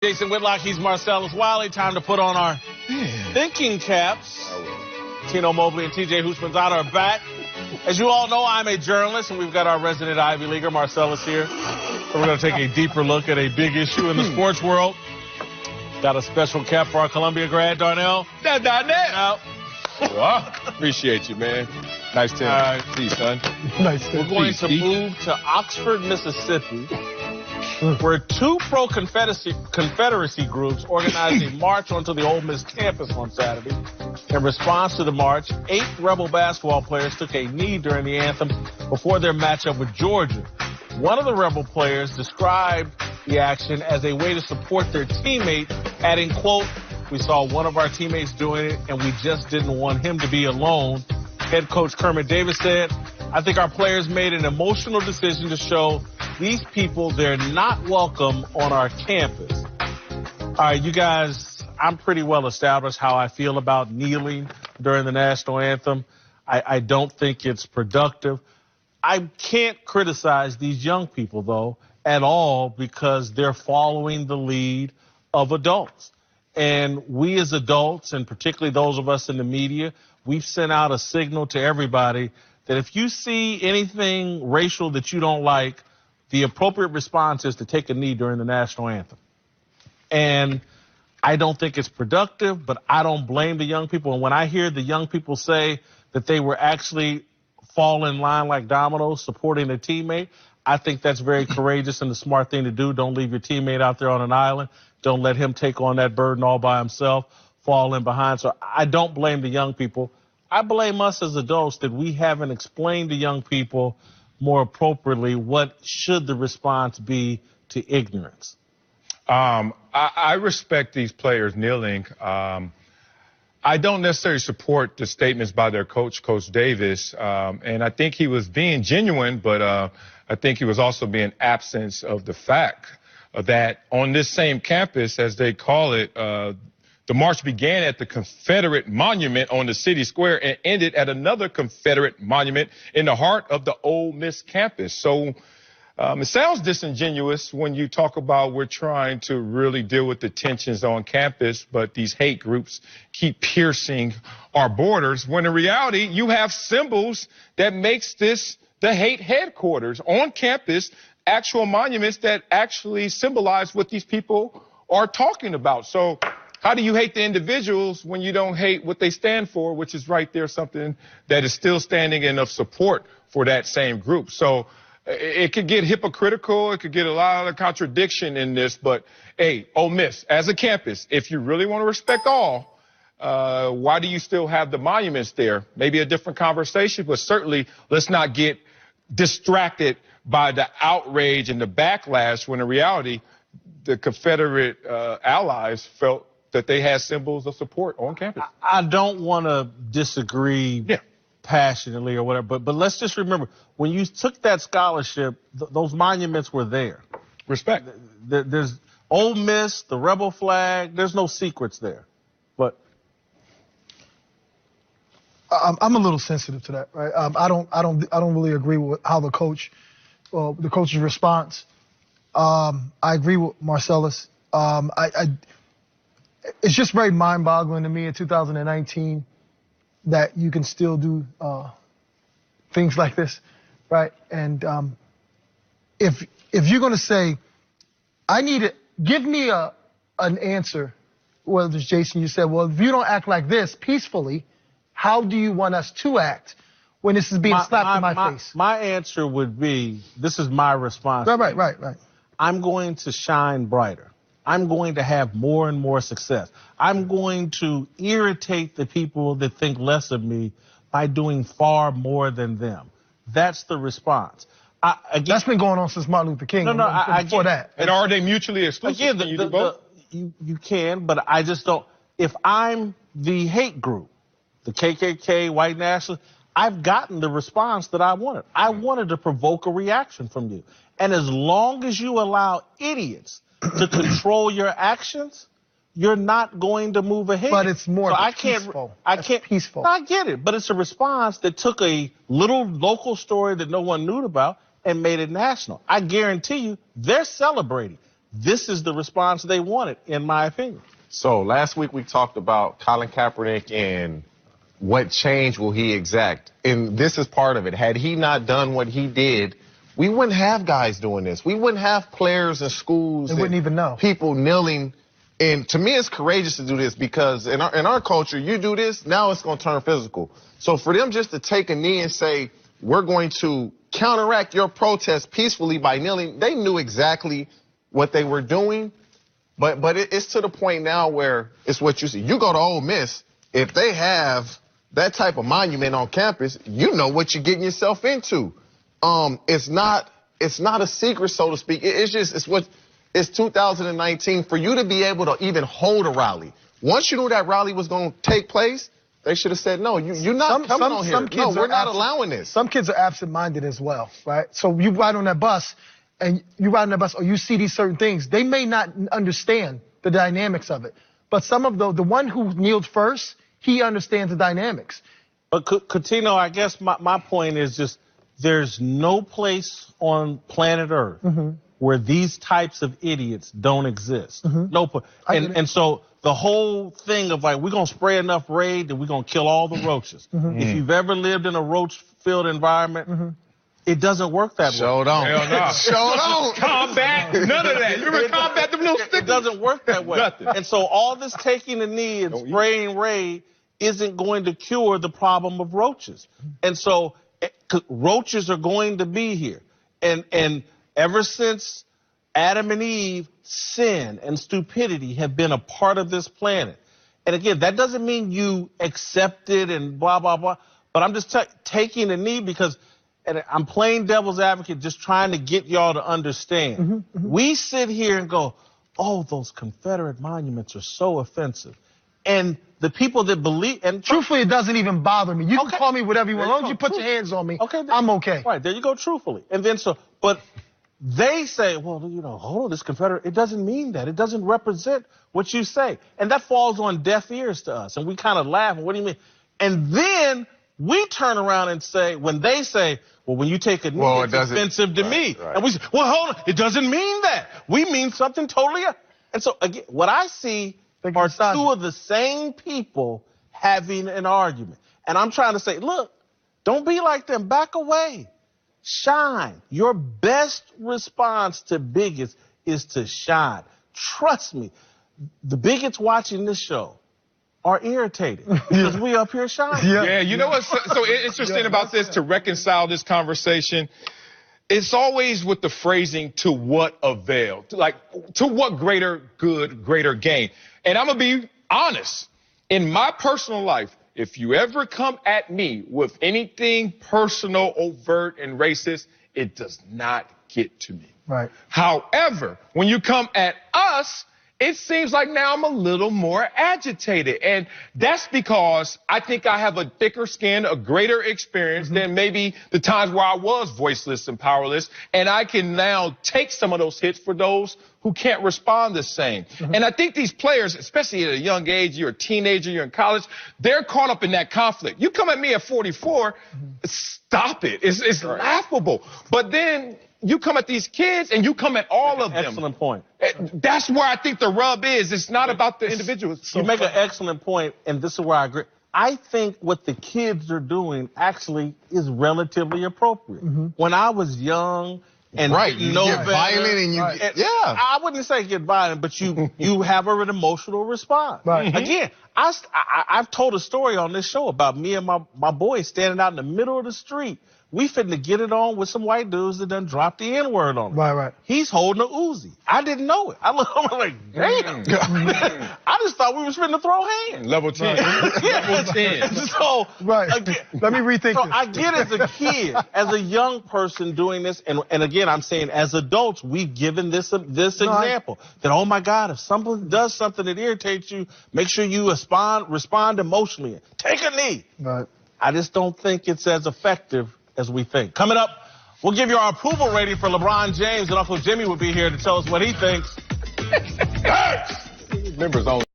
Jason Whitlock, he's Marcellus Wiley. Time to put on our thinking caps. Tino Mobley and TJ Houshmandzadeh are back. As you all know, I'm a journalist, and we've got our resident Ivy Leaguer, Marcellus, here. So we're going to take a deeper look at a big issue in the sports world. Got a special cap for our Columbia grad, Darnell. Wow. Appreciate you, man. Nice to see you, son. Nice to We're going to move to Oxford, Mississippi, where two pro-Confederacy groups organized a march onto the Ole Miss campus on Saturday. In response to the march, 8 Rebel basketball players took a knee during the anthem before their matchup with Georgia. One of the Rebel players described the action as a way to support their teammate, adding, quote, "We saw one of our teammates doing it, and we just didn't want him to be alone." Head coach Kermit Davis said, "I think our players made an emotional decision to show these people they're not welcome on our campus." All right, you guys, I'm pretty well established how I feel about kneeling during the national anthem. I don't think it's productive. I can't criticize these young people, though, at all, because they're following the lead of adults. And we as adults, and particularly those of us in the media, we've sent out a signal to everybody that if you see anything racial that you don't like, the appropriate response is to take a knee during the national anthem. And I don't think it's productive, but I don't blame the young people. And when I hear the young people say that they were actually fall in line like dominoes supporting a teammate, I think that's very courageous and the smart thing to do. Don't leave your teammate out there on an island. Don't let him take on that burden all by himself, fall in behind. So I don't blame the young people. I blame us as adults that we haven't explained to young people more appropriately what should the response be to ignorance. I respect these players kneeling. I don't necessarily support the statements by their coach, Coach Davis, and I think he was being genuine, but I think he was also being absent of the fact that on this same campus, as they call it, the march began at the Confederate Monument on the city square and ended at another Confederate monument in the heart of the Ole Miss campus. So it sounds disingenuous when you talk about we're trying to really deal with the tensions on campus, but these hate groups keep piercing our borders, when in reality you have symbols that makes this the hate headquarters on campus, actual monuments that actually symbolize what these people are talking about. So how do you hate the individuals when you don't hate what they stand for, which is right there something that is still standing in of support for that same group? So it could get hypocritical. It could get a lot of contradiction in this. But, hey, Ole Miss, as a campus, if you really want to respect all, why do you still have the monuments there? Maybe a different conversation, but certainly let's not get distracted by the outrage and the backlash when in reality the Confederate allies felt that they had symbols of support on campus. I don't want to disagree passionately or whatever, but let's just remember, when you took that scholarship, those monuments were there. Respect. There's Ole Miss, the Rebel flag, there's no secrets there. But I'm a little sensitive to that, right? I don't really agree with how the coach's response. I agree with Marcellus. It's just very mind-boggling to me in 2019 that you can still do things like this, right? And if you're going to say, give me an answer, whether it's Jason, you said, well, if you don't act like this peacefully, how do you want us to act when this is being slapped in my face? My answer would be, this is my response. Right. I'm going to shine brighter. I'm going to have more and more success. I'm going to irritate the people that think less of me by doing far more than them. That's the response. That's been going on since Martin Luther King. Before that. And are they mutually exclusive? Again, you do both? You can, but I just don't. If I'm the hate group, the KKK, white nationalists, I've gotten the response that I wanted. I wanted to provoke a reaction from you. And as long as you allow idiots to control your actions, you're not going to move ahead. But it's more peaceful. Peaceful. I get it, but it's a response that took a little local story that no one knew about and made it national. I guarantee you, they're celebrating. this is the response they wanted, in my opinion. So last week we talked about Colin Kaepernick and what change will he exact. And this is part of it. Had he not done what he did, we wouldn't have guys doing this. We wouldn't have players in schools. They wouldn't even know. People kneeling. And to me, it's courageous to do this because in our culture, you do this, now it's going to turn physical. So for them just to take a knee and say, we're going to counteract your protest peacefully by kneeling, they knew exactly what they were doing. But it's to the point now where it's what you see. You go to Ole Miss, if they have that type of monument on campus, you know what you're getting yourself into. It's not a secret, so to speak. It's 2019. For you to be able to even hold a rally, once you knew that rally was going to take place, they should have said, no, you're not coming on here. No, we're not allowing this. Some kids are absent-minded as well, right? So you ride on that bus, or you see these certain things. They may not understand the dynamics of it. But some of the one who kneeled first, he understands the dynamics. But Coutinho, I guess my point is just there's no place on planet Earth where these types of idiots don't exist. No place. And so the whole thing of like, we're going to spray enough raid that we're going to kill all the roaches. If you've ever lived in a roach-filled environment, it doesn't work that way. Show don't. Hell no. Show don't. Combat, none of that. You remember combat, them little stickers? It doesn't work that way. Nothing. And so all this taking a knee and spraying raid isn't going to cure the problem of roaches. And so roaches are going to be here. And ever since Adam and Eve, sin and stupidity have been a part of this planet. And again, that doesn't mean you accept it and blah, blah, blah. But I'm just taking a knee because, and I'm playing devil's advocate, just trying to get y'all to understand. We sit here and go, oh, those Confederate monuments are so offensive. And the people that believe, and truthfully, it doesn't even bother me. You can call me whatever you want. As long as you put your hands on me, I'm okay. Right, there you go, truthfully. And then but they say, well, hold on, this Confederate, it doesn't mean that. It doesn't represent what you say. And that falls on deaf ears to us. And we kind of laugh, what do you mean? And then we turn around and say, when they say, well, when you take a knee, it's offensive to me. Right. And we say, well, hold on, it doesn't mean that. We mean something totally else. And so, again, what I see are two of the same people having an argument. And I'm trying to say, look, don't be like them. Back away. Shine. Your best response to bigots is to shine. Trust me, the bigots watching this show are irritated because we up here shining. Yeah, you know what's so interesting about this, to reconcile this conversation? It's always with the phrasing, to what avail? To what greater good, greater gain? And I'm going to be honest. In my personal life, if you ever come at me with anything personal, overt, and racist, it does not get to me. Right. However, when you come at us, it seems like now I'm a little more agitated. And that's because I think I have a thicker skin, a greater experience than maybe the times where I was voiceless and powerless. And I can now take some of those hits for those who can't respond the same. And I think these players, especially at a young age, you're a teenager, you're in college, they're caught up in that conflict. You come at me at 44, stop it. It's laughable. But then you come at these kids and you come at all of them. Excellent point. That's where I think the rub is. It's not about the individuals. You make an excellent point, and this is where I agree. I think what the kids are doing actually is relatively appropriate. When I was young and you get violent and I wouldn't say get violent, but you have an emotional response. Again, I've told a story on this show about me and my boy standing out in the middle of the street. We finna get it on with some white dudes that done dropped the N-word on him. Right. He's holding a Uzi. I didn't know it. I look, I'm like, damn. I just thought we were finna throw hands. Level 10. Level 10. So, again, let me rethink this. I get as a kid, as a young person doing this, and again, I'm saying as adults, we've given this example. That, oh my God, if someone does something that irritates you, make sure you respond emotionally. Take a knee. Right. I just don't think it's as effective as we think. Coming up, we'll give you our approval rating for LeBron James, and Uncle Jimmy will be here to tell us what he thinks. Members only.